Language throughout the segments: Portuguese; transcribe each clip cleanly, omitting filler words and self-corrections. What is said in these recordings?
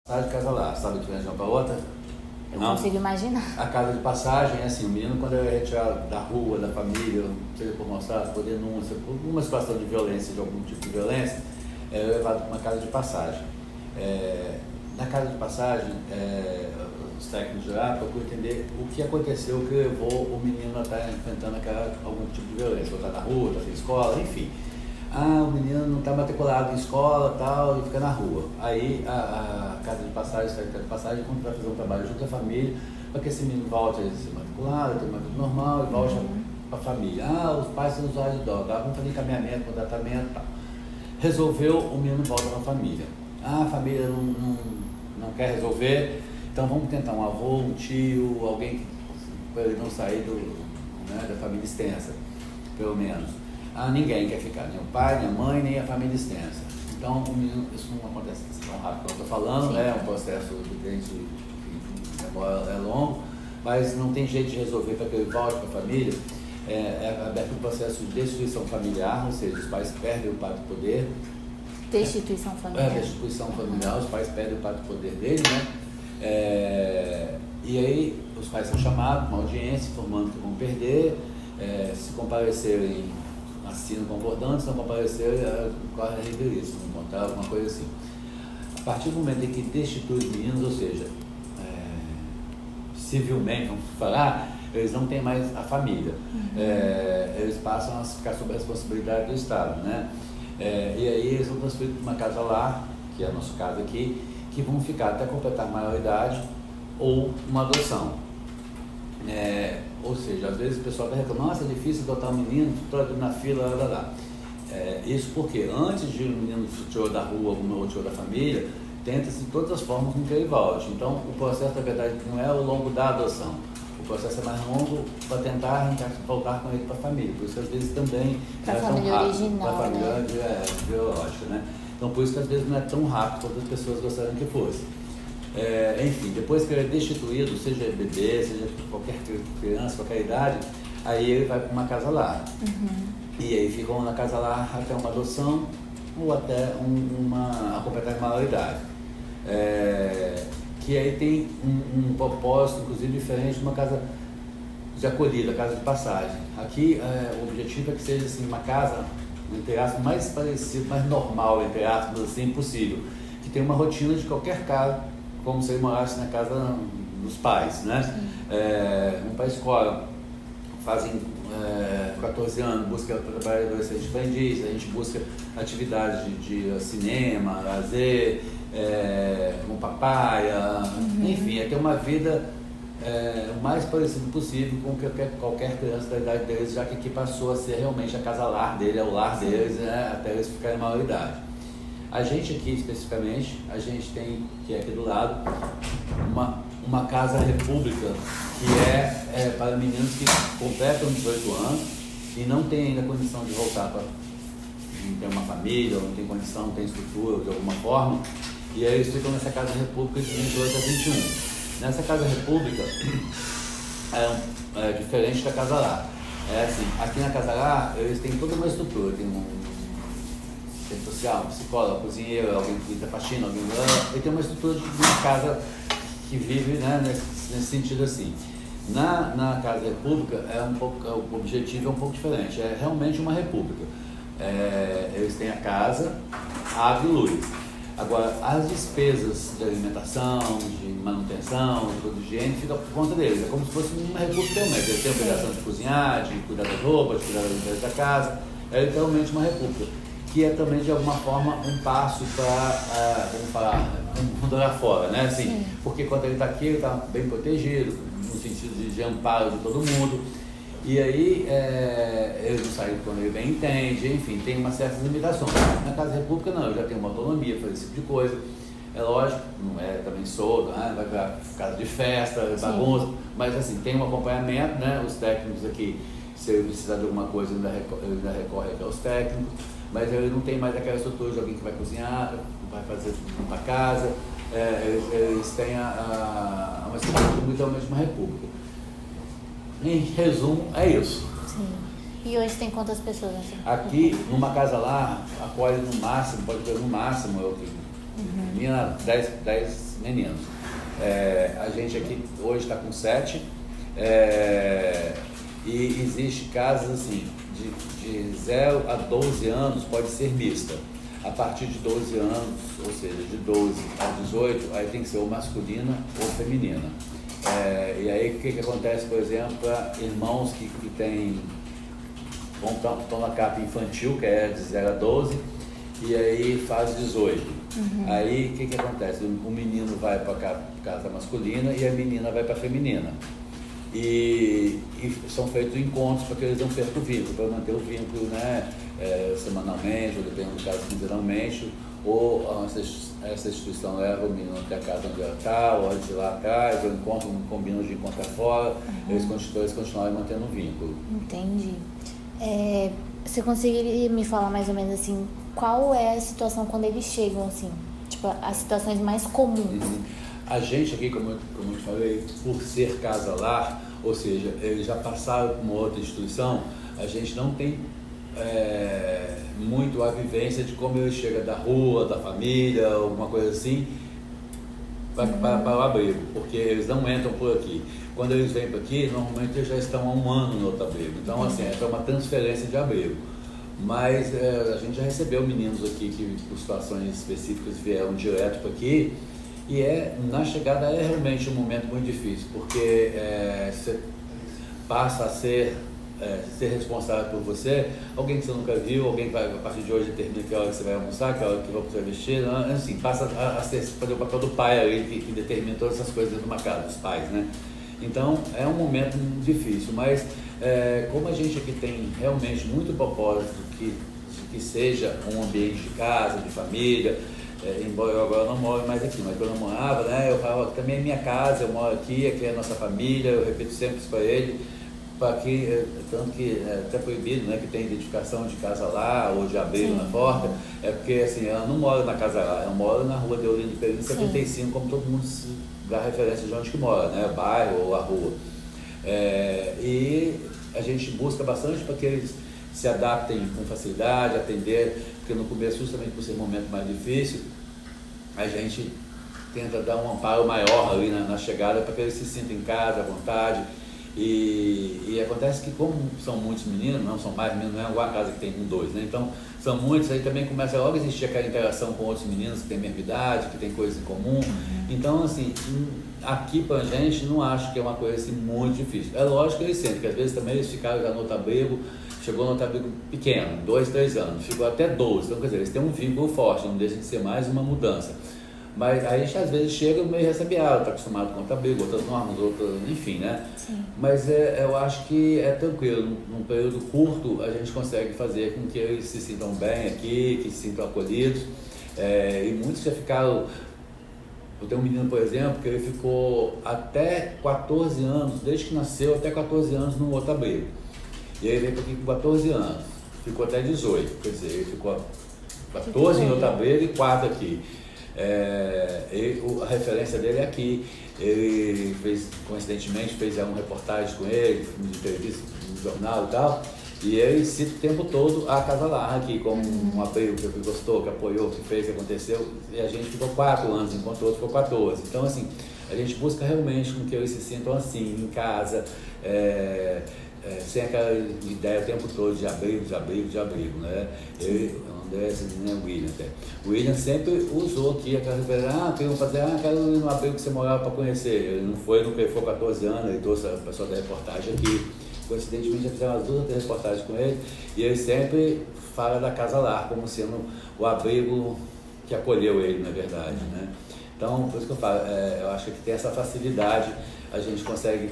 De casa lá, sabe a diferença de uma para outra? Eu Não? consigo imaginar. A casa de passagem é assim, o menino quando é retirado da rua, da família, seja por maus-tratos, por denúncia, por alguma situação de violência, de algum tipo de violência, é levado para uma casa de passagem. Na casa de passagem, os técnicos de lá procuram entender o que aconteceu que levou o menino a estar enfrentando algum tipo de violência, ou está na rua, está sem escola, enfim. O menino não está matriculado em escola tal, e fica na rua. Aí a casa de passagem, quando vai fazer um trabalho junto à família, para que esse menino volte a ser matriculado, ter uma vida normal e volte para a família. Os pais são usuários de droga, vamos fazer encaminhamento, com tratamento e tal. Resolveu, o menino volta para a família. A família não quer resolver, então vamos tentar um avô, um tio, alguém para ele não sair da família extensa, pelo menos. Ninguém quer ficar, nem o pai, nem a mãe, nem a família extensa. Então, isso não acontece tão rápido como eu estou falando, é um processo que é longo, mas não tem jeito de resolver para que ele volte para a família. É aberto um processo de destituição familiar, ou seja, os pais perdem o pacto de poder. Destituição familiar. Destituição familiar, os pais perdem o pacto de poder dele, né? E aí, os pais são chamados, uma audiência, informando que vão perder, se comparecerem, assinam concordando, se não comparecer, corre a revelia-se, se não encontrar alguma coisa assim. A partir do momento em que destitui os meninos, ou seja, civilmente, vamos falar, eles não têm mais a família. Eles passam a ficar sob a responsabilidade do Estado, né? E aí eles vão transferir para uma casa lá, que é a nossa casa aqui, que vão ficar até completar a maioridade ou uma adoção. Ou seja, às vezes o pessoal está reclamando, nossa, é difícil adotar um menino, estou aqui na fila, lá. Isso porque antes de um menino tirou da rua, ou tirou da família, tenta-se de todas as formas com que ele volte. Então, o processo, na verdade, não é o longo da adoção. O processo é mais longo para tentar voltar com ele para a família. Por isso que às vezes também para não a família tão rápido, original, para a família biológica, né? Então, por isso que às vezes não é tão rápido quanto as pessoas gostariam que fosse. Enfim, depois que ele é destituído, seja bebê, seja qualquer criança, qualquer idade, aí ele vai para uma casa lar. E aí ficam na casa lar até uma adoção ou até a completar a maioridade. Que aí tem um propósito, inclusive, diferente de uma casa de acolhida, casa de passagem. Aqui, o objetivo é que seja assim, uma casa, entre aspas, mais parecida, mais normal, entre aspas, assim, possível. Que tenha uma rotina de qualquer casa, como se ele morasse na casa dos pais, né? Vão para a escola, fazem 14 anos, busca trabalho de adolescente aprendiz, a gente busca atividades de cinema, lazer, um papaya, enfim, é ter uma vida o mais parecido possível com qualquer criança da idade deles, já que aqui passou a ser realmente a casa lar dele, é o lar deles, né, até eles ficarem maioridade. A gente aqui, especificamente, a gente tem, que é aqui do lado, uma casa república, que é para meninos que completam 18 anos e não têm ainda condição de voltar para ter uma família, ou não tem condição, não tem estrutura de alguma forma, e aí eles ficam nessa casa república de 28 a 21. Nessa casa república é diferente da casa lá. Assim, aqui na casa lá, eles têm toda uma estrutura, tem assistente social, um psicólogo, cozinheiro, alguém que da faxina, alguém e tem uma estrutura de uma casa que vive, né, nesse sentido assim. Na Casa República, o objetivo é um pouco diferente, é realmente uma república. Eles têm a casa, água e luz. Agora, as despesas de alimentação, de manutenção, de higiene, ficam por conta deles. É como se fosse uma república também. Eles têm a obrigação de cozinhar, de cuidar das roupas, de cuidar das limpezas da casa. É literalmente uma república, que é também, de alguma forma, um passo para, vamos falar, um mundo lá fora, né? Assim, porque quando ele está aqui, ele está bem protegido, no sentido de amparo de todo mundo. E aí, ele não sai quando ele bem entende, enfim, tem umas certas limitações. Na Casa República, não, eu já tenho uma autonomia para fazer esse tipo de coisa. É lógico, não é também solto, vai para casa de festa, bagunça, mas assim, tem um acompanhamento, né? Os técnicos aqui, se ele precisar de alguma coisa, ele ainda recorre aos técnicos, mas ele não tem mais aquela estrutura de alguém que vai cozinhar, vai fazer tudo para casa. Eles têm uma estrutura literalmente uma república. Em resumo, é isso. Sim. E hoje tem quantas pessoas assim? Aqui, numa casa lá, acolhe no máximo, pode ter no máximo, Menina, 10 meninos. A gente aqui hoje está com 7. E existe casas assim, de 0 a 12 anos pode ser mista. A partir de 12 anos, ou seja, de 12 a 18, aí tem que ser ou masculina ou feminina. E aí o que acontece, por exemplo, para irmãos que estão na capa infantil, que é de 0 a 12, e aí faz 18. Aí o que acontece? O menino vai para a casa masculina e a menina vai para a feminina. E são feitos encontros para que eles não percam o vínculo, para manter o vínculo, né, semanalmente, ou dependendo do caso, quinzenalmente, ou essa instituição leva o menino até a casa onde ela está, ou de lá atrás, ou encontram, combinam de encontrar fora, eles continuam mantendo o vínculo. Entendi. Você conseguiria me falar mais ou menos assim, qual é a situação quando eles chegam, assim, tipo, as situações mais comuns? A gente aqui, como eu te falei, por ser casa-lar, ou seja, eles já passaram por uma outra instituição, a gente não tem muito a vivência de como ele chega da rua, da família, alguma coisa assim, para o abrigo, porque eles não entram por aqui. Quando eles vêm por aqui, normalmente eles já estão há um ano no outro abrigo, então assim, é uma transferência de abrigo. Mas a gente já recebeu meninos aqui que por situações específicas vieram direto para aqui, e na chegada é realmente um momento muito difícil, porque você passa a ser responsável por você, alguém que você nunca viu, alguém que vai, a partir de hoje determina que hora que você vai almoçar, que hora que você vai vestir, assim, passa a fazer o papel do pai ali, que determina todas essas coisas dentro de uma casa, dos pais, né? Então é um momento difícil, mas como a gente aqui tem realmente muito propósito que seja um ambiente de casa, de família, embora eu agora não moro mais aqui, mas quando eu morava, né, eu falava que também é minha casa, eu moro aqui é a nossa família, eu repito sempre isso para ele, para que, tanto que é até proibido, né, que tem identificação de casa lá ou de abrigo na porta, porque assim, eu não moro na casa lá, eu moro na rua Deolindo Pereira 75, como todo mundo dá referência de onde que mora, né, bairro ou a rua. E a gente busca bastante para que eles se adaptem com facilidade, atender, porque no começo, justamente por ser um momento mais difícil, a gente tenta dar um amparo maior ali na chegada para que eles se sintam em casa, à vontade. E acontece que como são muitos meninos, não são mais meninos, não é uma casa que tem 1, 2, né? Então são muitos, aí também começa logo a existir aquela interação com outros meninos que têm a mesma idade, que têm coisas em comum. Então assim, aqui pra gente não acho que é uma coisa assim muito difícil. É lógico que eles sentem, que às vezes também eles ficaram já no outro abrigo, chegou no outro abrigo pequeno, 2, 3 anos, ficou até 12, então quer dizer, eles têm um vínculo forte, não deixa de ser mais uma mudança. Mas aí a gente às vezes chega meio ressabiado, está acostumado com outro abrigo, outras normas, enfim, né? Sim. Mas eu acho que é tranquilo, num período curto a gente consegue fazer com que eles se sintam bem aqui, que se sintam acolhidos. E muitos já ficaram. Eu tenho um menino, por exemplo, que ele ficou até 14 anos, desde que nasceu até 14 anos no outro abrigo. E aí ele veio para aqui com 14 anos, ficou até 18, quer dizer, ele ficou 14 em outro abrigo e 4 aqui. A referência dele é aqui. Ele coincidentemente fez uma reportagem com ele, de entrevista no jornal e tal, e ele cita o tempo todo a Casa Lar aqui, como um apoio que gostou, que apoiou, que fez, que aconteceu, e a gente ficou 4 anos, enquanto o outro ficou 14. Então assim, a gente busca realmente com que eles se sintam assim, em casa, sem aquela ideia o tempo todo de abrigo, né? André, né, William até. O William sempre usou aqui aquela referência, quero ir no abrigo que você morava para conhecer. Ele não foi, nunca ele foi 14 anos, ele trouxe a pessoa da reportagem aqui. Coincidentemente já fizeram as 2 ou 3 reportagens com ele, e ele sempre fala da Casa Lar como sendo o abrigo que acolheu ele, na verdade, né? Então, por isso que eu falo, eu acho que tem essa facilidade, a gente consegue,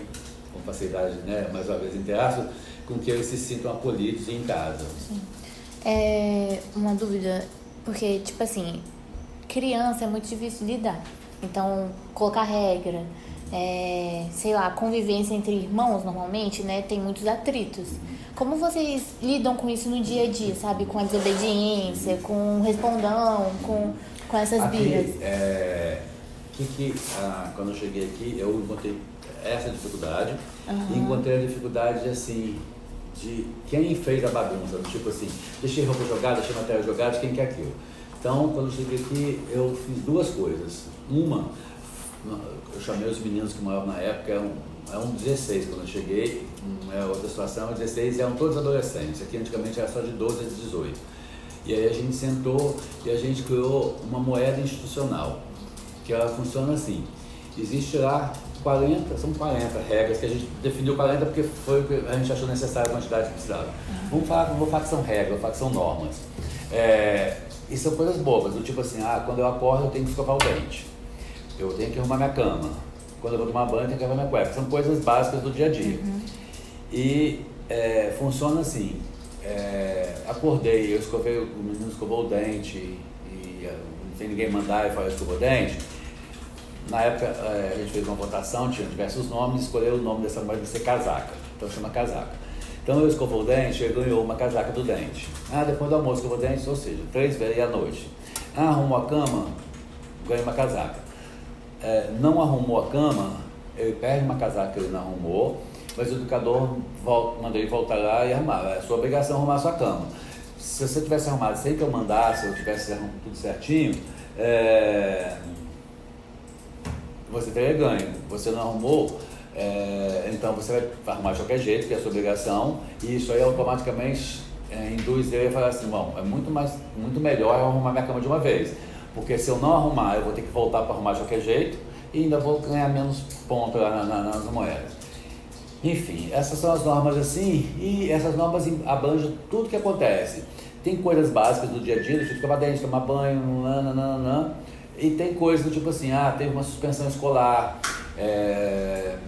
com facilidade, né, mais uma vez, entre aspas, com que eles se sintam acolhidos em casa. Sim. Uma dúvida, porque, tipo assim, criança é muito difícil de lidar. Então, colocar regra, sei lá, convivência entre irmãos, normalmente, né, tem muitos atritos. Como vocês lidam com isso no dia a dia, sabe? Com a desobediência, com o respondão, com essas birras? Quando eu cheguei aqui, eu encontrei essa dificuldade, e encontrei a dificuldade, assim, de quem fez a bagunça, tipo assim, deixei roupa jogada, deixei matéria jogada, quem quer aquilo. Então, quando eu cheguei aqui, eu fiz duas coisas. Uma, eu chamei os meninos que moravam na época, eram 16 quando eu cheguei, outra situação, 16 eram todos adolescentes, aqui antigamente era só de 12 a 18. E aí a gente sentou e a gente criou uma moeda institucional, que ela funciona assim, existe lá 40 regras, que a gente definiu 40 porque foi o que a gente achou necessário a quantidade que precisava. Vou falar que são regras, vou falar que são normas. E são coisas bobas, do tipo assim, quando eu acordo eu tenho que escovar o dente, eu tenho que arrumar minha cama, quando eu vou tomar banho eu tenho que arrumar minha cueca, são coisas básicas do dia a dia. E funciona assim, acordei, o menino escovou o dente, e não tem ninguém mandar e falar escovou o dente. Na época a gente fez uma votação, tinha diversos nomes, escolheu o nome dessa moeda de ser casaca, então chama casaca. Então eu escovou o dente, ele ganhou uma casaca do dente. Depois do almoço escovou o dente, ou seja, 3 vezes à noite. Arrumou a cama, ganha uma casaca. Não arrumou a cama, ele perde uma casaca que ele não arrumou, mas o educador manda ele voltar lá e arrumar. É sua obrigação arrumar a sua cama. Se você tivesse arrumado sem que eu mandasse, eu tivesse arrumado tudo certinho, você teria ganho. Você não arrumou, então você vai arrumar de qualquer jeito, que é a sua obrigação, e isso aí automaticamente induz ele a falar assim, bom, é muito melhor eu arrumar minha cama de uma vez, porque se eu não arrumar, eu vou ter que voltar para arrumar de qualquer jeito, e ainda vou ganhar menos pontos lá nas moedas. Enfim, essas são as normas assim, e essas normas abrangem tudo que acontece. Tem coisas básicas do dia a dia, do tipo escovar dente, tomar banho, e tem coisas do tipo assim, teve uma suspensão escolar,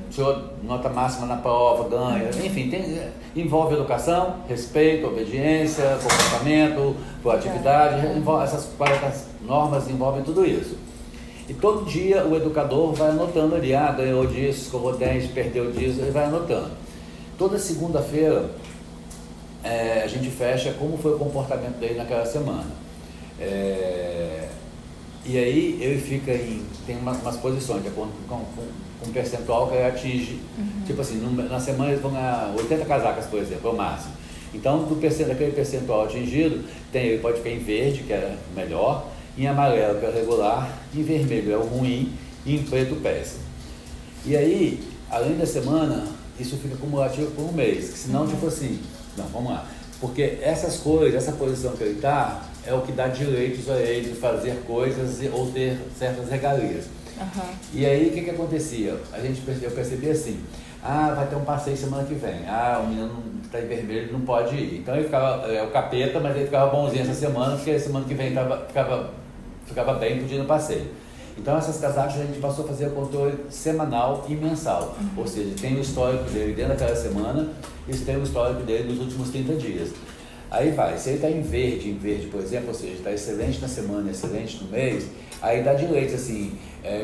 tirou nota máxima na prova, ganha, enfim, envolve educação, respeito, obediência, comportamento, proatividade, essas 40 normas envolvem tudo isso. E todo dia o educador vai anotando ali, ganhou disso, escovou dente, perdeu disso, ele vai anotando. Toda segunda-feira a gente fecha como foi o comportamento dele naquela semana. E aí ele fica tem umas posições, de acordo com um percentual que ele atinge. Tipo assim, na semana eles vão ganhar 80 casacas, por exemplo, é o máximo. Então, daquele percentual atingido, ele pode ficar em verde, que é melhor, em amarelo, que é o regular, em vermelho é o ruim, e em preto o péssimo. E aí, além da semana, isso fica cumulativo por um mês, que senão, tipo assim, não, vamos lá, porque essas coisas, essa posição que ele está, é o que dá direitos a ele de fazer coisas ou ter certas regalias. E aí, o que acontecia? Eu percebi assim, vai ter um passeio semana que vem, o menino que está em vermelho não pode ir. Então ele ficava, o capeta, mas ele ficava bonzinho essa semana, porque semana que vem ficava bem, podia ir no passeio. Então essas casacas a gente passou a fazer o controle semanal e mensal, ou seja, tem o histórico dele dentro daquela semana, e tem o histórico dele nos últimos 30 dias. Aí se ele está em verde, por exemplo, ou seja, está excelente na semana, excelente no mês, aí dá direito, assim,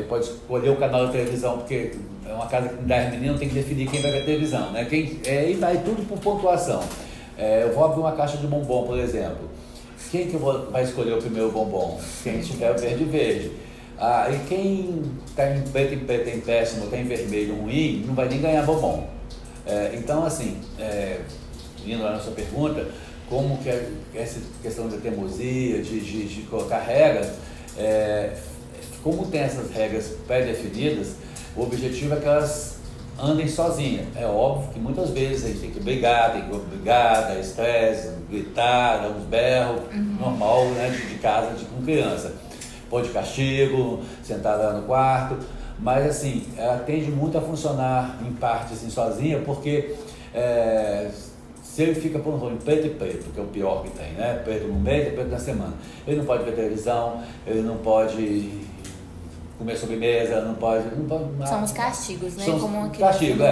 pode escolher o canal da televisão, porque é uma casa que 10 meninos, tem que definir quem vai ver a televisão, né? E vai tudo por pontuação. Eu vou abrir uma caixa de bombom, por exemplo. Quem que vai escolher o primeiro bombom? Quem tiver o verde. E quem está em preto em péssimo, está em vermelho ruim, não vai nem ganhar bombom. Então, assim, indo lá na sua pergunta, como que essa questão da teimosia, de colocar regras, como tem essas regras pré-definidas, o objetivo é que elas andem sozinhas. É óbvio que muitas vezes a gente tem que brigar, dar estresse, gritar, dar uns berros, normal, né, de casa, com criança. Pôr de castigo, sentar lá no quarto, mas assim, ela tende muito a funcionar em parte assim, sozinha, porque se ele fica, por exemplo, em preto e preto, que é o pior que tem, né? Preto no mês e preto na semana. Ele não pode ver televisão, ele não pode comer sobremesa, não pode São os castigos, né? São castigo,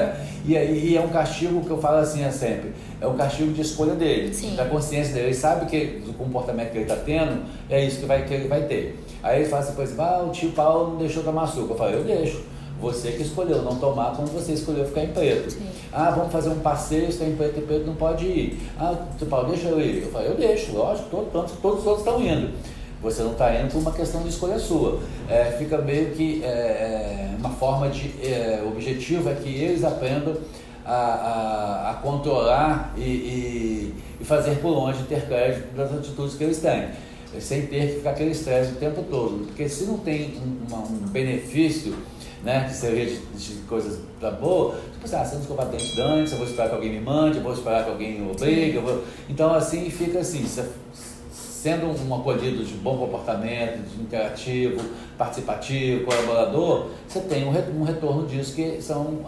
E é um castigo que eu falo assim sempre, é um castigo de escolha dele, da consciência dele. Ele sabe que o comportamento que ele está tendo é isso que ele vai ter. Aí ele fala assim, por exemplo, o tio Paulo não deixou tomar açúcar. Eu falo, eu deixo. Você que escolheu não tomar quando você escolheu ficar em preto. Vamos fazer um passeio, está em preto e preto não pode ir. Tio Paulo, deixa eu ir. Eu falo, eu deixo, lógico, todos os outros estão indo. Você não está indo por uma questão de escolha sua. Fica meio que uma forma de objetivo é que eles aprendam a controlar e fazer por onde ter crédito das atitudes que eles têm. sem ter que ficar aquele estresse o tempo todo. Porque se não tem um benefício, né, que seria de coisas da boa, tipo assim, você não escovar dente antes, eu vou esperar que alguém me mande, eu vou esperar que alguém me obrigue, então assim fica assim, sendo um acolhido de bom comportamento, de interativo, participativo, colaborador, você tem um retorno disso, que são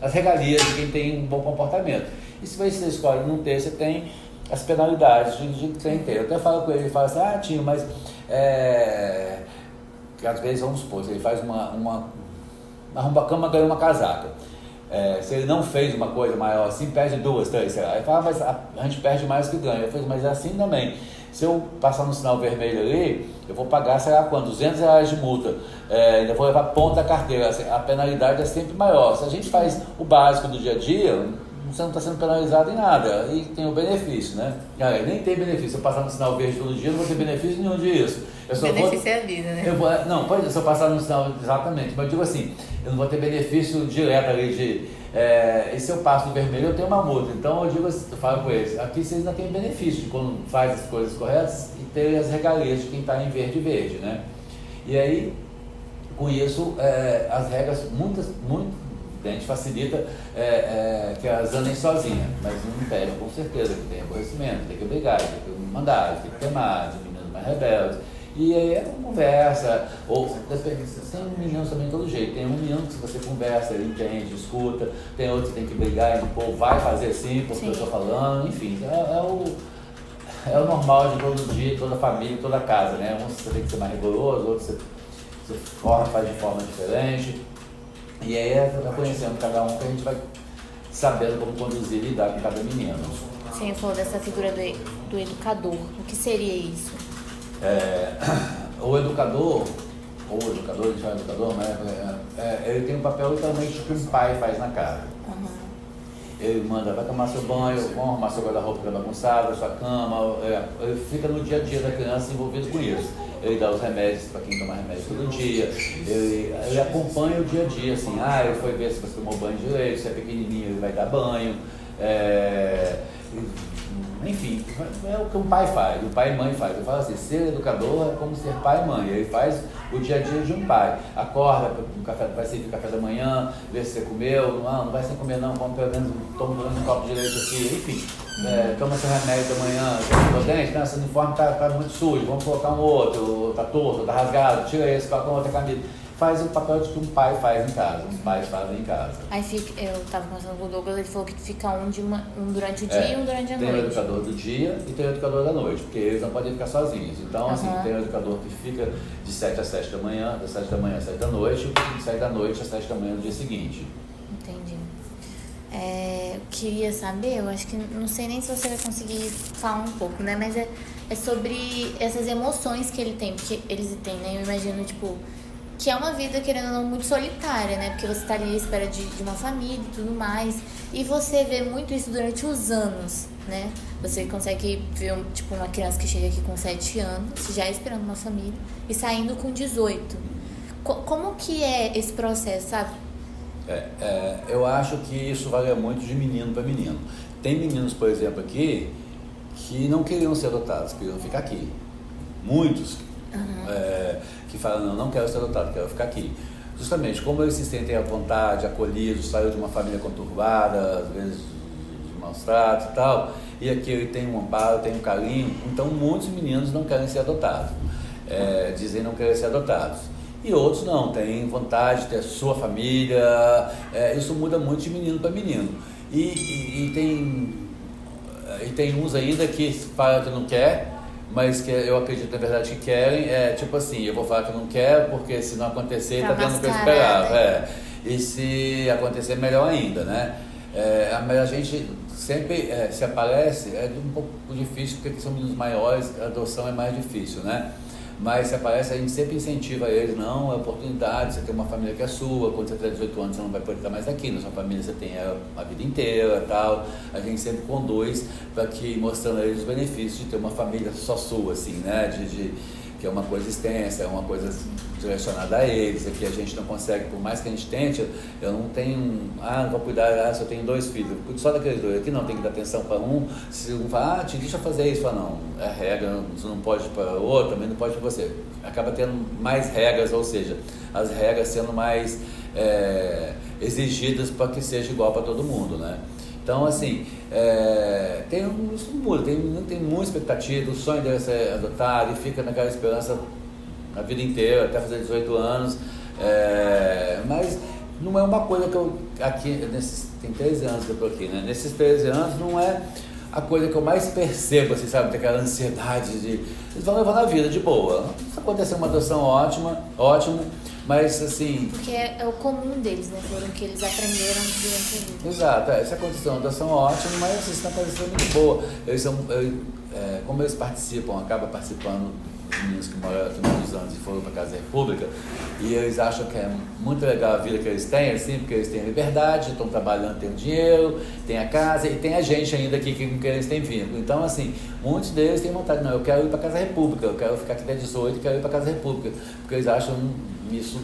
as regalias de quem tem um bom comportamento. E se você escolhe não ter, você tem as penalidades de quem tem. Eu até falo com ele, ele fala assim, tio, mas que às vezes, vamos supor, ele faz arruma a cama, ganha uma casaca. Se ele não fez uma coisa maior assim, perde 2, 3, sei lá. Ele fala, mas a gente perde mais que ganha. Eu falei, mas é assim também. Se eu passar no sinal vermelho ali, eu vou pagar, sei lá quanto, R$200 de multa. Ainda vou levar ponto da carteira. A penalidade é sempre maior. Se a gente faz o básico do dia a dia, você não está sendo penalizado em nada, e tem o benefício, né? Nem tem benefício, se eu passar no sinal verde todo dia, eu não vou ter benefício nenhum disso. O benefício é a vida, né? Se eu passar no sinal, exatamente, mas eu digo assim, eu não vou ter benefício direto ali e se eu passo no vermelho, eu tenho uma multa. Então eu digo assim, eu falo com eles, aqui vocês ainda têm benefício de quando faz as coisas corretas e ter as regalias de quem está em verde, né? E aí, com isso, as regras, muito a gente facilita que elas andem sozinhas, mas não impede, com certeza, que tem aborrecimento, tem que obrigar, tem que mandar, tem que ter mais, meninos mais rebeldes. E aí é uma conversa, ou depende, tem meninos também de todo jeito, tem um menino que se você conversa, ele entende, escuta, tem outro que tem que brigar e pô, vai fazer assim, porque eu estou falando, enfim, é o normal de todo dia, toda família, toda casa, né? Uns você tem que ser mais rigoroso, outros você faz de forma diferente. E aí tá conhecendo cada um, que a gente vai sabendo como conduzir e lidar com cada menino. Você falou dessa figura do educador. O que seria isso? O educador, a gente chama educador, mas ele tem um papel literalmente que um pai faz na casa. Uhum. Ele manda, vai tomar seu banho, vão arrumar seu guarda-roupa que é bagunçado, sua cama, ele fica no dia a dia da criança envolvido com isso. Ele dá os remédios para quem toma remédio todo dia, ele acompanha o dia a dia, assim, ele foi ver se você tomou banho direito, se é pequenininho ele vai dar banho, enfim, é o que um pai faz, o pai e mãe faz. Eu falo assim, ser educador é como ser pai e mãe, ele faz o dia a dia de um pai. Acorda, vai servir café da manhã, vê se você comeu, não vai sem comer não, come pelo menos, toma um copo de leite aqui, enfim. Toma seu remédio da manhã, o dente, seu uniforme está muito sujo, vamos colocar um outro, está torto, está rasgado, tira esse, coloca outra camisa. Faz o papel de que um pai faz em casa, os pais fazem em casa. Aí eu estava conversando com o Douglas, ele falou que fica um durante o dia e um durante a noite. Tem o educador do dia e tem o educador da noite, porque eles não podem ficar sozinhos. Então, assim, tem o educador que fica de 7 às 7 da manhã, das 7 da manhã às 7 da noite, e de 7 da noite às 7 da manhã no dia seguinte. Entendi. Eu queria saber, eu acho que não sei nem se você vai conseguir falar um pouco, né? Mas é sobre essas emoções que ele tem, porque eles têm, né? Eu imagino, tipo, que é uma vida, querendo ou não, muito solitária, né? Porque você tá ali à espera de uma família e tudo mais. E você vê muito isso durante os anos, né? Você consegue ver, tipo, uma criança que chega aqui com 7 anos, já esperando uma família, e saindo com 18. Como que é esse processo, sabe? Eu acho que isso varia muito de menino para menino. Tem meninos, por exemplo, aqui, que não queriam ser adotados, queriam ficar aqui. Muitos. Que falam, não quero ser adotado, quero ficar aqui. Justamente, como eles se sentem à vontade, acolhidos, saiu de uma família conturbada, às vezes de maus tratos e tal, e aqui ele tem um amparo, tem um carinho, então muitos meninos não querem ser adotados, dizem não querer ser adotados. E outros não, têm vontade de ter a sua família, isso muda muito de menino para menino. E tem uns ainda que falam que não quer, mas que eu acredito na verdade que querem, tipo assim, eu vou falar que eu não quero porque se não acontecer tá dando o que eu esperava, e se acontecer melhor ainda, né? Mas a gente sempre se aparece, um pouco difícil porque são meninos maiores, a adoção é mais difícil, né? Mas se aparece, a gente sempre incentiva eles, não, é oportunidade, você tem uma família que é sua, quando você tiver 18 anos você não vai poder estar mais aqui, na sua família você tem a vida inteira e tal, a gente sempre conduz para que, mostrando a eles os benefícios de ter uma família só sua, assim, né, que é uma coisa extensa, é uma coisa direcionada a eles, é que a gente não consegue, por mais que a gente tente, eu não tenho, não vou cuidar, se eu tenho 2 filhos, eu cuido só daqueles 2, aqui não, tem que dar atenção para um, se um fala, deixa eu fazer isso, fala, não, é regra, você não pode para o outro, também não pode para você, acaba tendo mais regras, ou seja, as regras sendo mais exigidas para que seja igual para todo mundo, né? Então, assim, isso muda, tem muita expectativa, o sonho dele é ser adotado e fica naquela esperança a vida inteira, até fazer 18 anos, mas não é uma coisa que eu, aqui, tem 13 anos que eu estou aqui, né? Nesses 13 anos não é a coisa que eu mais percebo, assim, sabe, daquela ansiedade de... Eles vão levando a vida de boa. Se acontecer uma adoção ótimo, mas assim... Porque é o comum deles, né? Foram o que eles aprenderam durante a vida. Exato, se acontecer uma adoção ótima, mas assim, estão parecendo muito boa. Como eles acabam participando, os meninos que moram aqui muitos anos e foram para a Casa República, e eles acham que é muito legal a vida que eles têm, assim, porque eles têm liberdade, estão trabalhando, têm dinheiro, têm a casa e tem a gente ainda aqui que eles têm vínculo. Então, assim, muitos deles têm vontade, não, eu quero ir para a Casa República, eu quero ficar aqui até 18 e quero ir para a Casa República, porque eles acham isso...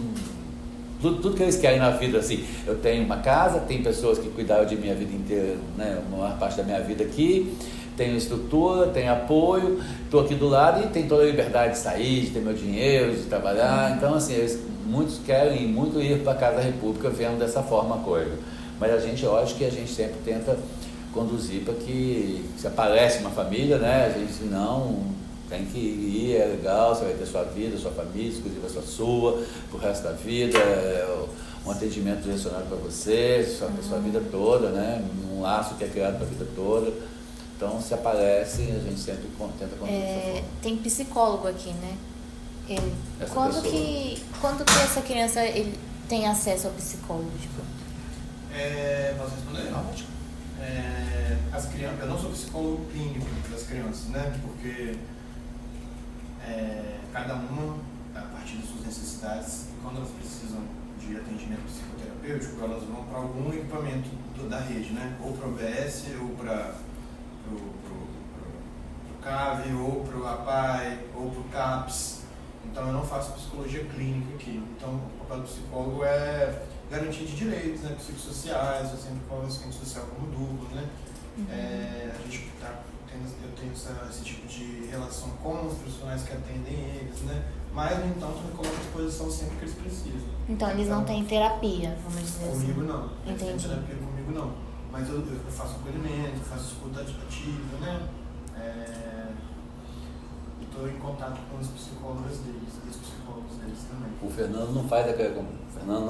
Tudo que eles querem na vida, assim, eu tenho uma casa, tem pessoas que cuidaram de mim a vida inteira, né, a maior parte da minha vida aqui, tenho estrutura, tenho apoio, estou aqui do lado e tenho toda a liberdade de sair, de ter meu dinheiro, de trabalhar. Então, assim, muitos querem muito ir para a Casa República vendo dessa forma a coisa. Mas a gente, eu acho que a gente sempre tenta conduzir para que, se aparece uma família, né, a gente não... Tem que ir, é legal, você vai ter sua vida, sua família, exclusiva sua, pro resto da vida, um atendimento direcionado para você, sua vida toda, né? Um laço que é criado para a vida toda. Então, se aparece, a gente sempre tenta conduzir. Tem psicólogo aqui, né? Quando que essa criança tem acesso ao psicólogo? Tipo? Posso responder? Ótimo. As crianças, eu não sou psicólogo clínico das crianças, né? Porque cada uma, a partir das suas necessidades, quando elas precisam de atendimento psicoterapêutico, elas vão para algum equipamento da rede, né? Ou para o OBS, ou para o CAV, ou para o APAI, ou para o CAPS. Então eu não faço psicologia clínica aqui. Então o papel do psicólogo é garantia de direitos, né, psicossociais, eu sempre falo assistente social como duplo, né? A gente eu tenho esse tipo de relação com os profissionais que atendem eles, né? Mas, no entanto, eu me coloco à disposição sempre que eles precisam. Então eles não têm terapia, vamos dizer assim? Comigo não. Entendi. Não tem terapia comigo não. Mas eu faço acolhimento, faço escuta ativa, né? Estou em contato com os psicólogos deles também. O Fernando não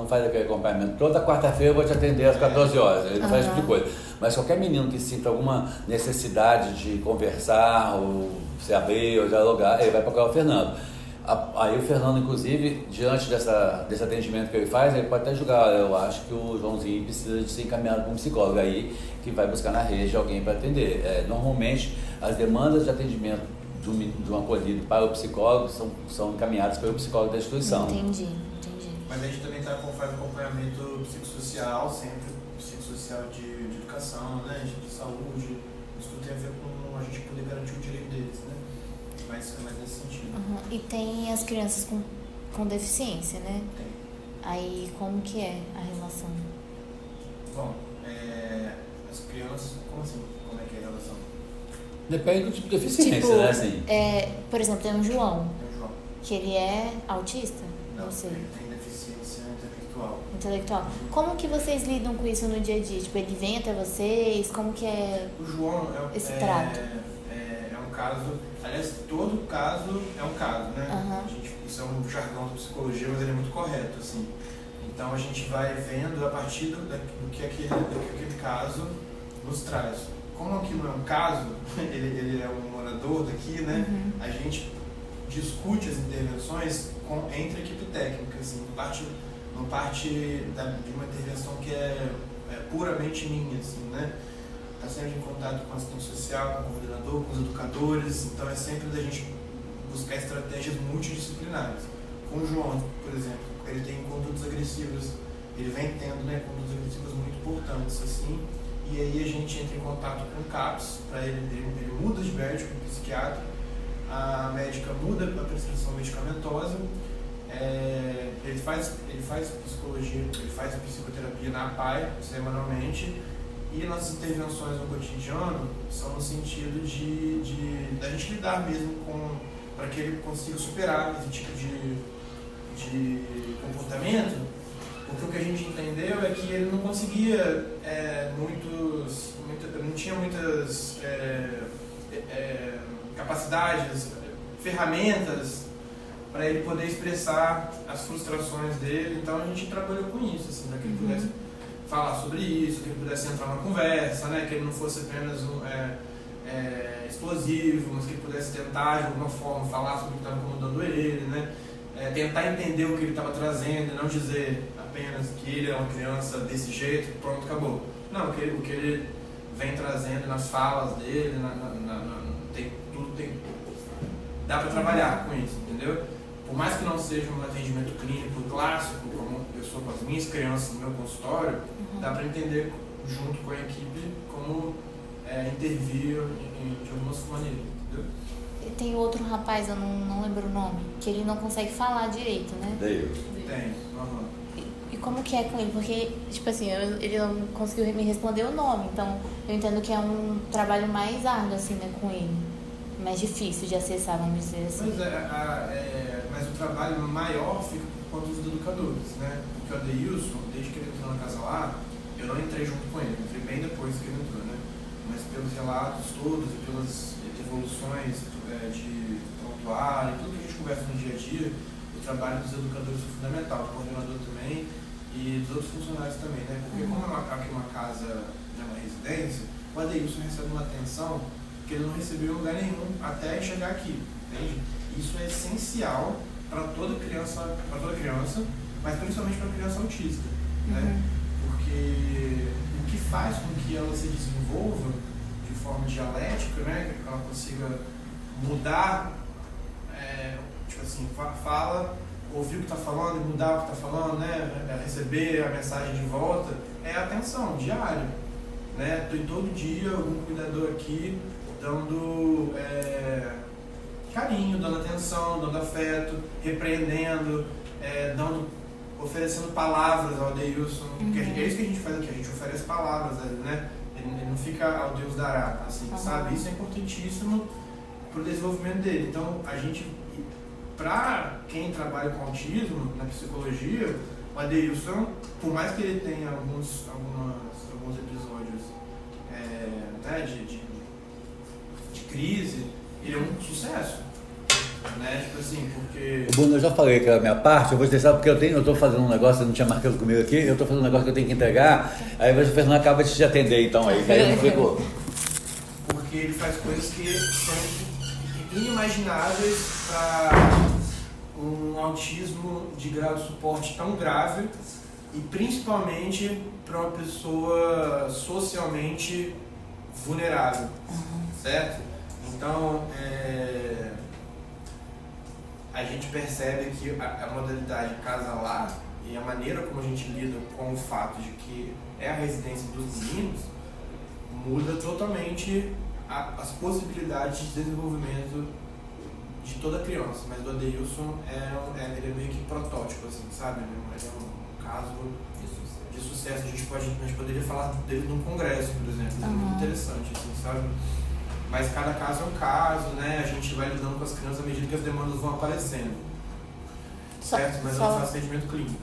faz aquele acompanhamento. Toda quarta-feira eu vou te atender às 14 horas. Ele não faz esse tipo de coisa. Mas qualquer menino que sinta alguma necessidade de conversar, ou se abrir, ou dialogar, ele vai procurar o Fernando. Aí o Fernando, inclusive, diante desse atendimento que ele faz, ele pode até julgar, eu acho que o Joãozinho precisa de ser encaminhado para um psicólogo aí, que vai buscar na rede alguém para atender. Normalmente, as demandas de atendimento de um acolhido para o psicólogo são encaminhadas pelo psicólogo da instituição. Entendi. Mas a gente também faz acompanhamento psicossocial, sempre psicossocial de educação, né, de saúde. Isso tudo tem a ver com a gente poder garantir o direito deles, né? Mas é mais nesse sentido. E tem as crianças com deficiência, né? Tem. Aí como que é a relação? Bom, as crianças, como assim? Como é que é a relação? Depende do tipo de deficiência, né? Assim. Por exemplo, tem o João, Tem o João. que ele é autista? Não, sei. ele tem deficiência Intelectual. Como que vocês lidam com isso no dia a dia? Tipo, ele vem até vocês? Como que é o João esse trato? É um caso, aliás, todo caso é um caso, né? Isso é um jargão da psicologia, mas ele é muito correto, assim. Então a gente vai vendo a partir do que aquele caso nos traz. Como aqui não é um caso, ele é um morador daqui, né? A gente discute as intervenções entre a equipe técnica, assim, não parte de uma intervenção que é puramente minha, assim, né? Está sempre em contato com a assistente social, com o coordenador, com os educadores, então é sempre da gente buscar estratégias multidisciplinares. Com o João, por exemplo, ele tem condutas agressivas, ele vem tendo, né, condutas agressivas muito importantes, assim, e aí a gente entra em contato com o CAPS, ele muda de médico, psiquiatra, a médica muda a prescrição medicamentosa, ele faz psicologia, ele faz psicoterapia na APAE semanalmente, e nossas intervenções no cotidiano são no sentido da gente lidar mesmo para que ele consiga superar esse tipo de comportamento, porque o que a gente entendeu é que ele não conseguia não tinha muitas capacidades, ferramentas para ele poder expressar as frustrações dele. Então a gente trabalhou com isso, assim, para que ele pudesse falar sobre isso, que ele pudesse entrar numa conversa, né, que ele não fosse apenas explosivo, mas que ele pudesse tentar de alguma forma falar sobre o que estava incomodando ele, né, tentar entender o que ele estava trazendo e não dizer apenas que ele é uma criança desse jeito, pronto, acabou. Não, o que ele vem trazendo nas falas dele, dá para trabalhar com isso, entendeu? Por mais que não seja um atendimento clínico clássico, como eu sou com as minhas crianças no meu consultório, dá para entender junto com a equipe como intervir de algumas maneiras, entendeu? E tem outro rapaz, eu não lembro o nome, que ele não consegue falar direito, né? Tem. E como que é com ele? Porque, tipo assim, ele não conseguiu me responder o nome, então eu entendo que é um trabalho mais árduo, assim, né, com ele. Mais difícil de acessar, vamos dizer assim. Pois mas o trabalho maior fica por conta dos educadores, né? Porque o Adeilson, desde que ele entrou na Casa Lá, eu não entrei junto com ele, entrei bem depois que ele entrou, né? Mas pelos relatos todos e pelas evoluções de prontuário e tudo que a gente conversa no dia a dia, o trabalho dos educadores é fundamental, do coordenador também e dos outros funcionários também, né? Porque como aqui é uma casa, uma residência, o Adeilson recebe uma atenção que ele não recebeu em lugar nenhum até chegar aqui, entende? Isso é essencial para toda criança, mas principalmente para a criança autista, né? Porque o que faz com que ela se desenvolva de forma dialética, né? Que ela consiga mudar, tipo assim, fala, ouvir o que está falando e mudar o que está falando, né? Receber a mensagem de volta, é atenção diária, né? Todo dia algum cuidador aqui dando carinho, dando atenção, dando afeto, repreendendo, oferecendo palavras ao Adeilson. É isso que a gente faz aqui, a gente oferece palavras, né? Ele não fica ao Deus dará, assim, sabe? Isso é importantíssimo para o desenvolvimento dele. Então, para quem trabalha com autismo, na psicologia, o Adeilson, por mais que ele tenha alguns episódios né, de crise, ele é um sucesso, né? Tipo assim, porque... Bruno, eu já falei que era a minha parte, eu vou te deixar porque eu estou fazendo um negócio, você não tinha marcado comigo aqui, eu estou fazendo um negócio que eu tenho que entregar, aí o Fernando acaba de te atender, então aí não ficou. Porque ele faz coisas que são inimagináveis para um autismo de grau de suporte tão grave e principalmente para uma pessoa socialmente vulnerável, certo? Então, a gente percebe que a modalidade Casa Lá e a maneira como a gente lida com o fato de que é a residência dos meninos muda totalmente as possibilidades de desenvolvimento de toda criança, mas do Adeilson ele é meio que protótipo, assim, sabe? Ele é um caso de sucesso. A gente poderia falar dele num congresso, por exemplo, é muito interessante, assim, sabe? Mas cada caso é um caso, né? A gente vai lidando com as crianças à medida que as demandas vão aparecendo. Certo? Mas eu não faço atendimento clínico.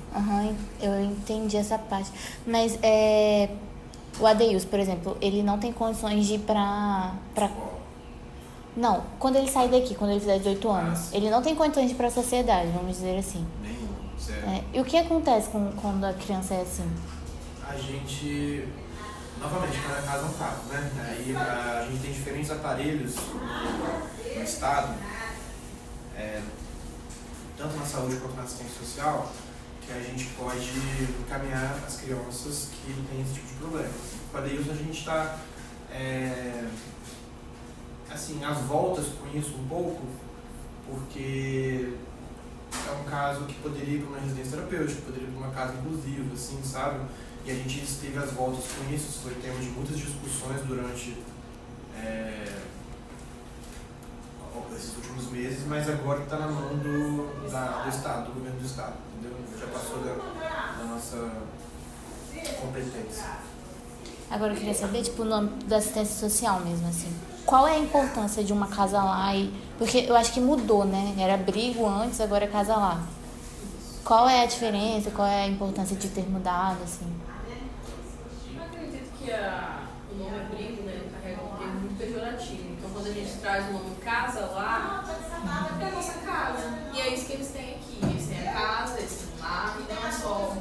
Eu entendi essa parte. Mas o Adeilson, por exemplo, ele não tem condições de ir pra... Não, quando ele sair daqui, quando ele fizer 18 anos, ele não tem condições de ir pra sociedade, vamos dizer assim. Nenhum, sério. E o que acontece quando a criança é assim? A gente... Novamente, cada caso é um caso, né? Aí a gente tem diferentes aparelhos no estado, tanto na saúde quanto na assistência social, que a gente pode encaminhar as crianças que têm esse tipo de problema. Com a Adeilson a gente está, assim, às voltas com isso um pouco, porque é um caso que poderia ir para uma residência terapêutica, poderia ir para uma casa inclusiva, assim, sabe? E a gente esteve às voltas com isso, foi tema de muitas discussões durante esses últimos meses, mas agora está na mão do Estado, do governo do Estado, entendeu? Já passou da nossa competência. Agora eu queria saber, tipo, o nome da assistência social mesmo, assim. Qual é a importância de uma casa lá? Porque eu acho que mudou, né? Era abrigo antes, agora é casa lá. Qual é a diferença? Qual é a importância de ter mudado, assim? Eu acredito que o nome abrigo, né, carrega um termo muito pejorativo. Então, quando a gente traz o nome casa lá, é a nossa casa. E é isso que eles têm aqui. Eles têm a casa, eles têm o lar, e não é só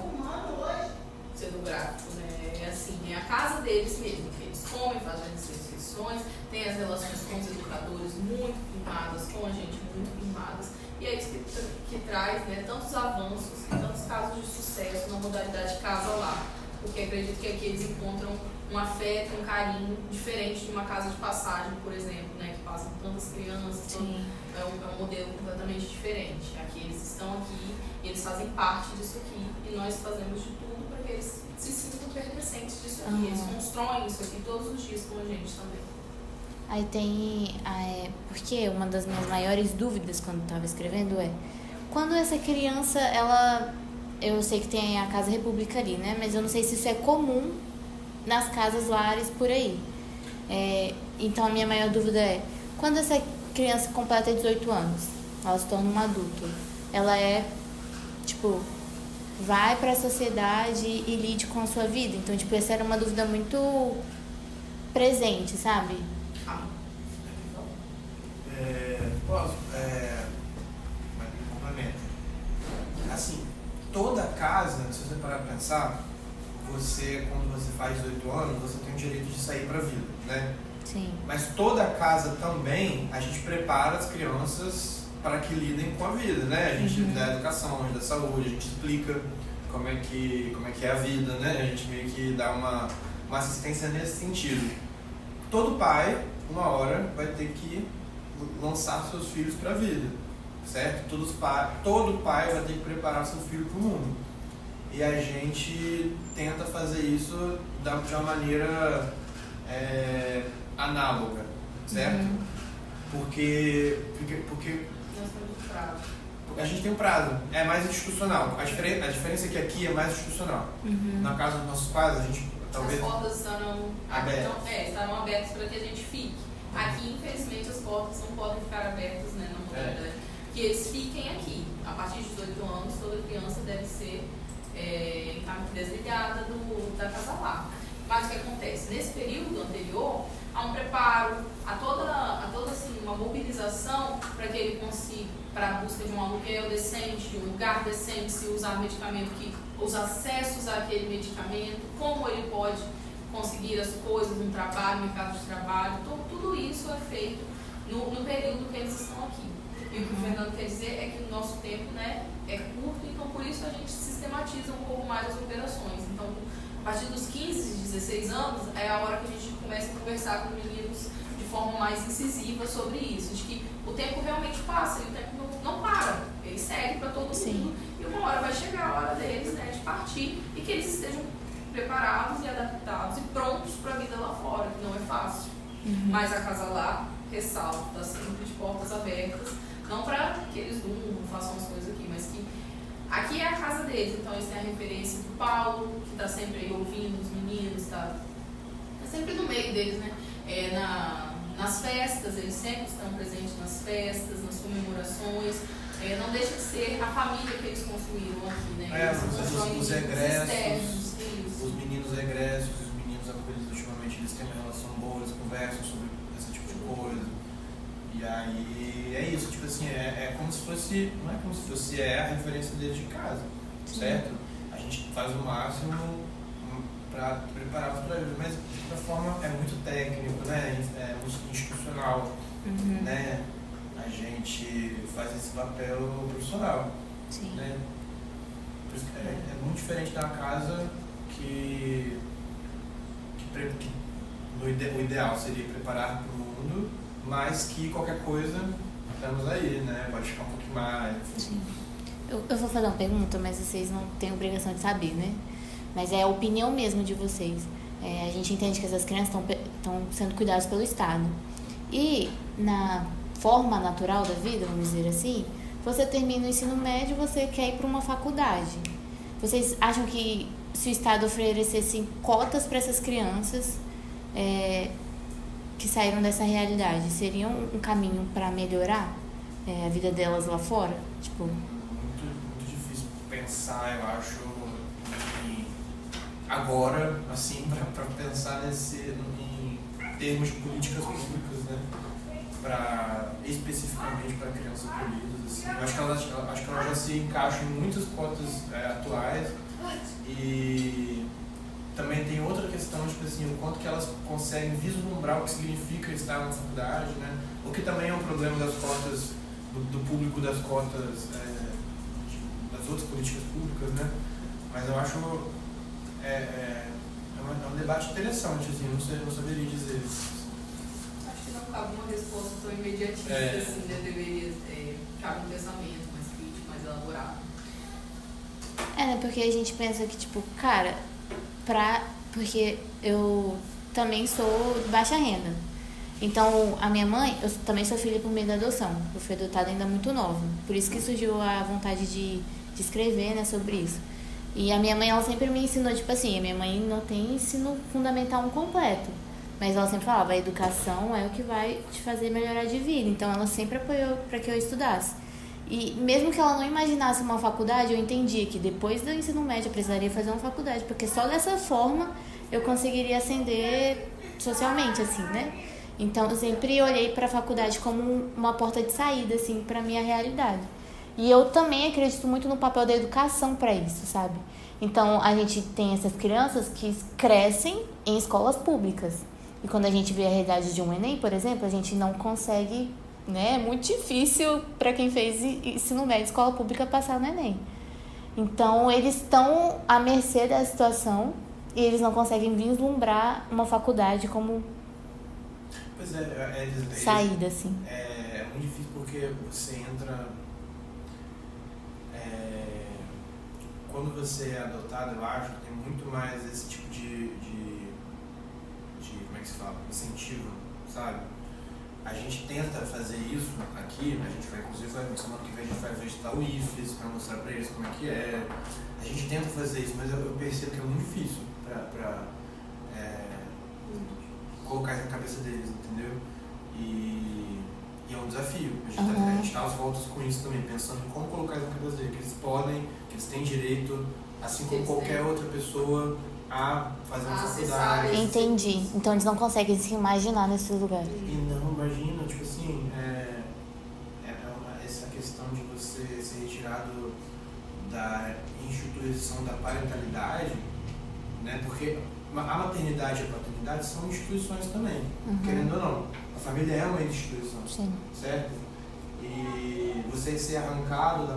cenográfico, né? É assim, é a casa deles mesmo, que eles comem, fazem as refeições, tem as relações com os educadores muito firmadas, com a gente muito firmadas. E é isso que traz, né, tantos avanços e tantos casos de sucesso na modalidade casa lá. Porque acredito que aqui eles encontram um afeto, um carinho diferente de uma casa de passagem, por exemplo, né, que passam tantas crianças. É um modelo completamente diferente. Aqui eles estão aqui e eles fazem parte disso aqui e nós fazemos de tudo para que eles se sintam pertencentes disso aqui. Eles constroem isso aqui todos os dias com a gente também. Aí tem... porque uma das minhas maiores dúvidas quando eu estava escrevendo é... Quando essa criança, ela... Eu sei que tem a Casa República ali, né? Mas eu não sei se isso é comum nas casas lares por aí. Então a minha maior dúvida é... Quando essa criança completa 18 anos, ela se torna um adulto, ela tipo... vai para a sociedade e lide com a sua vida. Então, tipo, essa era uma dúvida muito presente, sabe? Posso? Complemento. Assim, toda casa, se você parar para pensar, quando você faz 18 anos, você tem o direito de sair para a vida, né? Sim. Mas toda casa também, a gente prepara as crianças para que lidem com a vida, né? A gente dá educação, a gente dá saúde, a gente explica como é que é a vida, né? A gente meio que dá uma assistência nesse sentido. Todo pai, uma hora, vai ter que lançar seus filhos para a vida, certo? Todo pai vai ter que preparar seu filho para o mundo. E a gente tenta fazer isso de uma maneira análoga, certo? Porque Nós temos prazo. a gente tem um prazo, é mais institucional. A diferença é que aqui é mais institucional. Na casa dos nossos pais, a gente talvez... As portas estarão abertas para que a gente fique. Aqui, infelizmente, as portas não podem ficar abertas, né, na modalidade. Que eles fiquem aqui. A partir de 18 anos, toda criança deve ser desligada da casa lá. Mas o que acontece? Nesse período anterior, há um preparo, há toda assim, uma mobilização para que ele consiga, para a busca de um aluguel decente, de um lugar decente, se usar medicamento, os acessos àquele medicamento, como ele pode conseguir as coisas no trabalho, no mercado de trabalho. Então, tudo isso é feito no período que eles estão aqui. E o que o Fernando quer dizer é que o nosso tempo, né, é curto, então por isso a gente sistematiza um pouco mais as operações. Então, a partir dos 15, 16 anos, é a hora que a gente começa a conversar com meninos de forma mais incisiva sobre isso, de que o tempo realmente passa e o tempo não para, ele segue para todo mundo. E uma hora vai chegar a hora deles, né, de partir e que eles estejam preparados e adaptados e prontos para a vida lá fora, que não é fácil. Mas a casa lá, ressalto, está sempre de portas abertas, não para que eles durmam, façam as coisas aqui, mas que aqui é a casa deles. Então eles têm a referência do Paulo, que está sempre aí ouvindo os meninos, está sempre no meio deles, né? Nas festas, eles sempre estão presentes nas festas, nas comemorações. Não deixa de ser a família que eles construíram aqui, né? Os egressos, os meninos egressos, os meninos acolhidos ultimamente, eles têm uma relação boa, eles conversam sobre esse tipo de coisa. E aí é isso, tipo assim, é como se fosse, não é como se fosse, é a referência deles de casa, certo? A gente faz o máximo para preparar para eles, mas de outra forma é muito técnico, né? É muito institucional, né? A gente faz esse papel profissional, né? Por isso que é muito diferente da casa que o ideal seria preparar para o mundo, mas que qualquer coisa estamos aí, né? Pode ficar um pouquinho mais. Sim. Eu vou fazer uma pergunta, mas vocês não têm obrigação de saber, né? Mas é a opinião mesmo de vocês. A gente entende que essas crianças estão sendo cuidadas pelo Estado. E forma natural da vida, vamos dizer assim, você termina o ensino médio, você quer ir para uma faculdade. Vocês acham que se o Estado oferecesse cotas para essas crianças que saíram dessa realidade, seria um caminho para melhorar a vida delas lá fora? Tipo... Muito difícil pensar, eu acho, agora, assim, para pensar em termos de políticas públicas, né? Especificamente para crianças acolhidas, assim. Eu acho que elas já se encaixam em muitas cotas atuais, e também tem outra questão, tipo assim, o quanto que elas conseguem vislumbrar o que significa estar na faculdade, né? O que também é um problema das cotas, do público das cotas, das outras políticas públicas, né? Mas eu acho é um debate interessante, assim, eu não saberia dizer. Acho que não cabe uma resposta tão imediatista, assim, né? Deveria cabe um pensamento mais crítico, mais elaborado. Né? Porque a gente pensa que, tipo, cara, porque eu também sou de baixa renda. Então, a minha mãe, eu também sou filha por meio da adoção. Eu fui adotada ainda muito nova. Por isso que surgiu a vontade de escrever, né, sobre isso. E a minha mãe, ela sempre me ensinou, tipo assim, a minha mãe não tem ensino fundamental completo. Mas ela sempre falava, a educação é o que vai te fazer melhorar de vida. Então, ela sempre apoiou para que eu estudasse. E mesmo que ela não imaginasse uma faculdade, eu entendia que depois do ensino médio eu precisaria fazer uma faculdade, porque só dessa forma eu conseguiria ascender socialmente, assim, né? Então, eu sempre olhei para a faculdade como uma porta de saída, assim, para a minha realidade. E eu também acredito muito no papel da educação para isso, sabe? Então, a gente tem essas crianças que crescem em escolas públicas. E quando a gente vê a realidade de um Enem, por exemplo, a gente não consegue, né? É muito difícil para quem fez ensino médio, escola pública, passar no Enem. Então, eles estão à mercê da situação e eles não conseguem vislumbrar uma faculdade como saída, assim. É muito difícil porque você entra... quando você é adotado, eu acho que tem muito mais esse tipo de como é que se fala? Incentivo, sabe? A gente tenta fazer isso aqui, a gente vai, inclusive, semana que vem a gente vai visitar o IFES para mostrar para eles como é que é. A gente tenta fazer isso, mas eu percebo que é muito difícil para colocar isso na cabeça deles, entendeu? E é um desafio. A gente tá às voltas com isso também, pensando em como colocar isso na cabeça deles, que eles podem, que eles têm direito, assim como qualquer outra pessoa, a fazer uma faculdade. Entendi. Então eles não conseguem se imaginar nesse lugar. E não, imagina, tipo assim, essa questão de você ser retirado da instituição da parentalidade, né? Porque a maternidade e a paternidade são instituições também, querendo ou não. A família é uma instituição, sim, certo? E você ser arrancado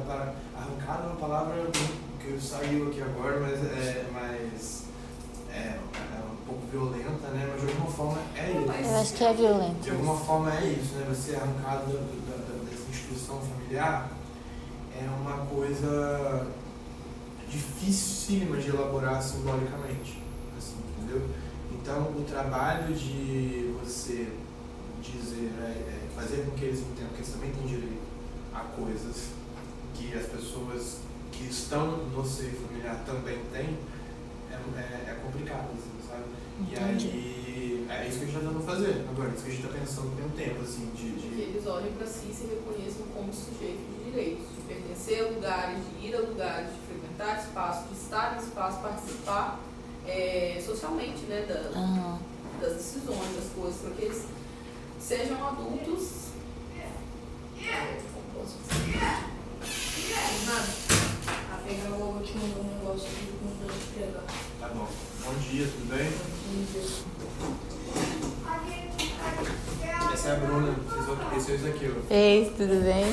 arrancado é uma palavra que saiu aqui agora, mas é um pouco violenta, né? Mas de alguma forma é isso. Eu acho que é violento. De alguma forma é isso, né? Você é arrancado dessa instituição familiar é uma coisa dificílima de elaborar simbolicamente, assim, entendeu? Então, o trabalho de você dizer, fazer com que eles entendam que eles também têm direito a coisas que as pessoas que estão no seio familiar também têm, é complicado, assim, sabe? Entendi. E aí, é isso que a gente está tentando fazer agora, é isso que a gente está pensando tem um tempo, assim, Que eles olhem para si e se reconheçam como sujeitos de direitos, de pertencer a lugares, de ir a lugares, de frequentar espaços, de estar em espaço, participar socialmente, né, das decisões, das coisas, para que eles sejam adultos. Como posso dizer? Nada. A Pega vou te mandar um negócio aqui que eu vou te pegar. Tá bom. Bom dia, tudo bem? Bom dia. Essa é a Bruna, esse é o Isaqueu. Ei, tudo bem?